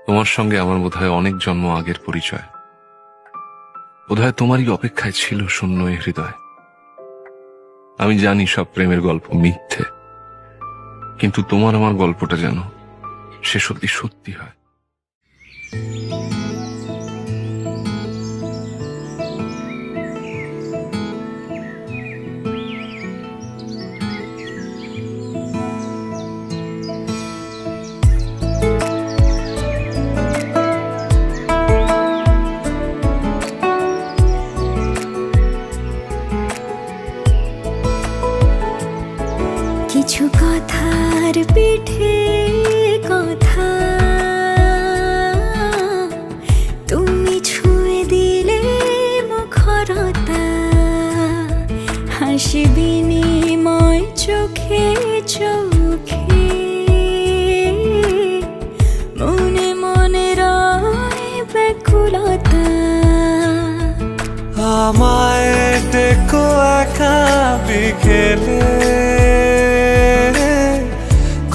তোমার সঙ্গে আমার বোধহয় অনেক জন্ম আগের পরিচয়, বোধহয় তোমারই অপেক্ষায় ছিল শূন্য এ হৃদয়। আমি জানি সব প্রেমের গল্প মিথ্যে, কিন্তু তোমার আমার গল্পটা যেন সে সত্যি সত্যি হয়। কিছু কথার পিঠে কথা তুমি ছুঁয়ে দিলে মুখরতা, হাসি বিনিময় চোখে চোখে, মনে মনে রয় ব্যাকুলতা। আমায় ডেকো একা বিকেলে,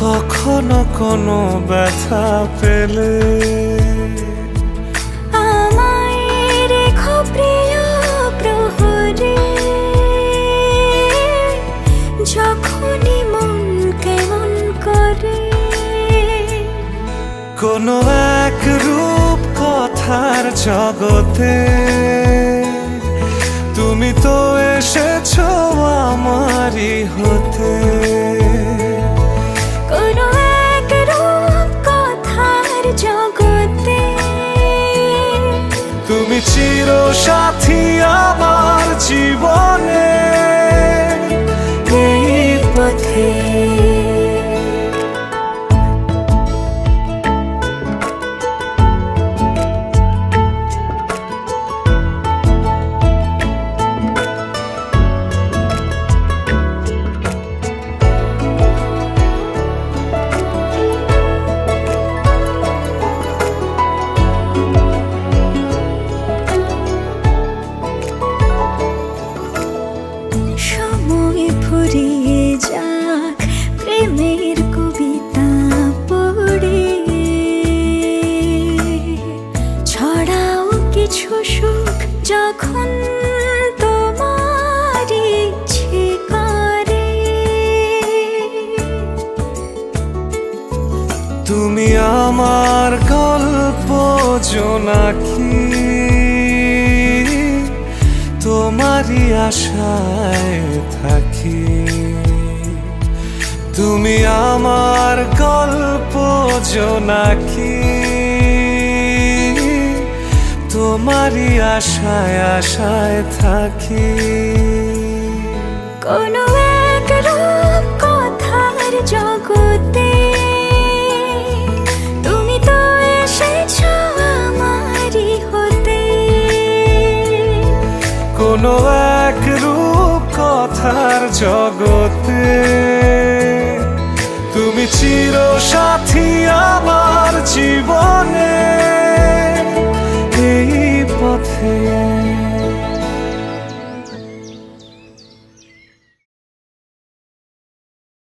কখনো কোনো ব্যথা পেলে, আমায় রেখো প্রিয় প্রহরে, যখনই মন কেমন করে। কোনো এক রূপ কথার জগতে তুমি তো এসেছো আমারই হতে। কোনো এক রূপ কথার জগতে তুমি চির সাথী আমার জীবনে, এই পথে। সময় ফুরিয়ে যাক প্রেমের কবিতা পড়ে, ছড়াও কিছু সুখ যখন তোমার ইচ্ছে করে। তুমি আমার গল্প জোনাকি, তোমারই আশায় থাকি। তুমি আমার গল্প জোনাকি, তোমারই আশায় আশায় থাকি। কোনো এক রূপ কথার জগতে তুমি তো এসেছো আমারই হতে। কোনো এক রূপ কথার জগতে তুমি চির সাথী আমার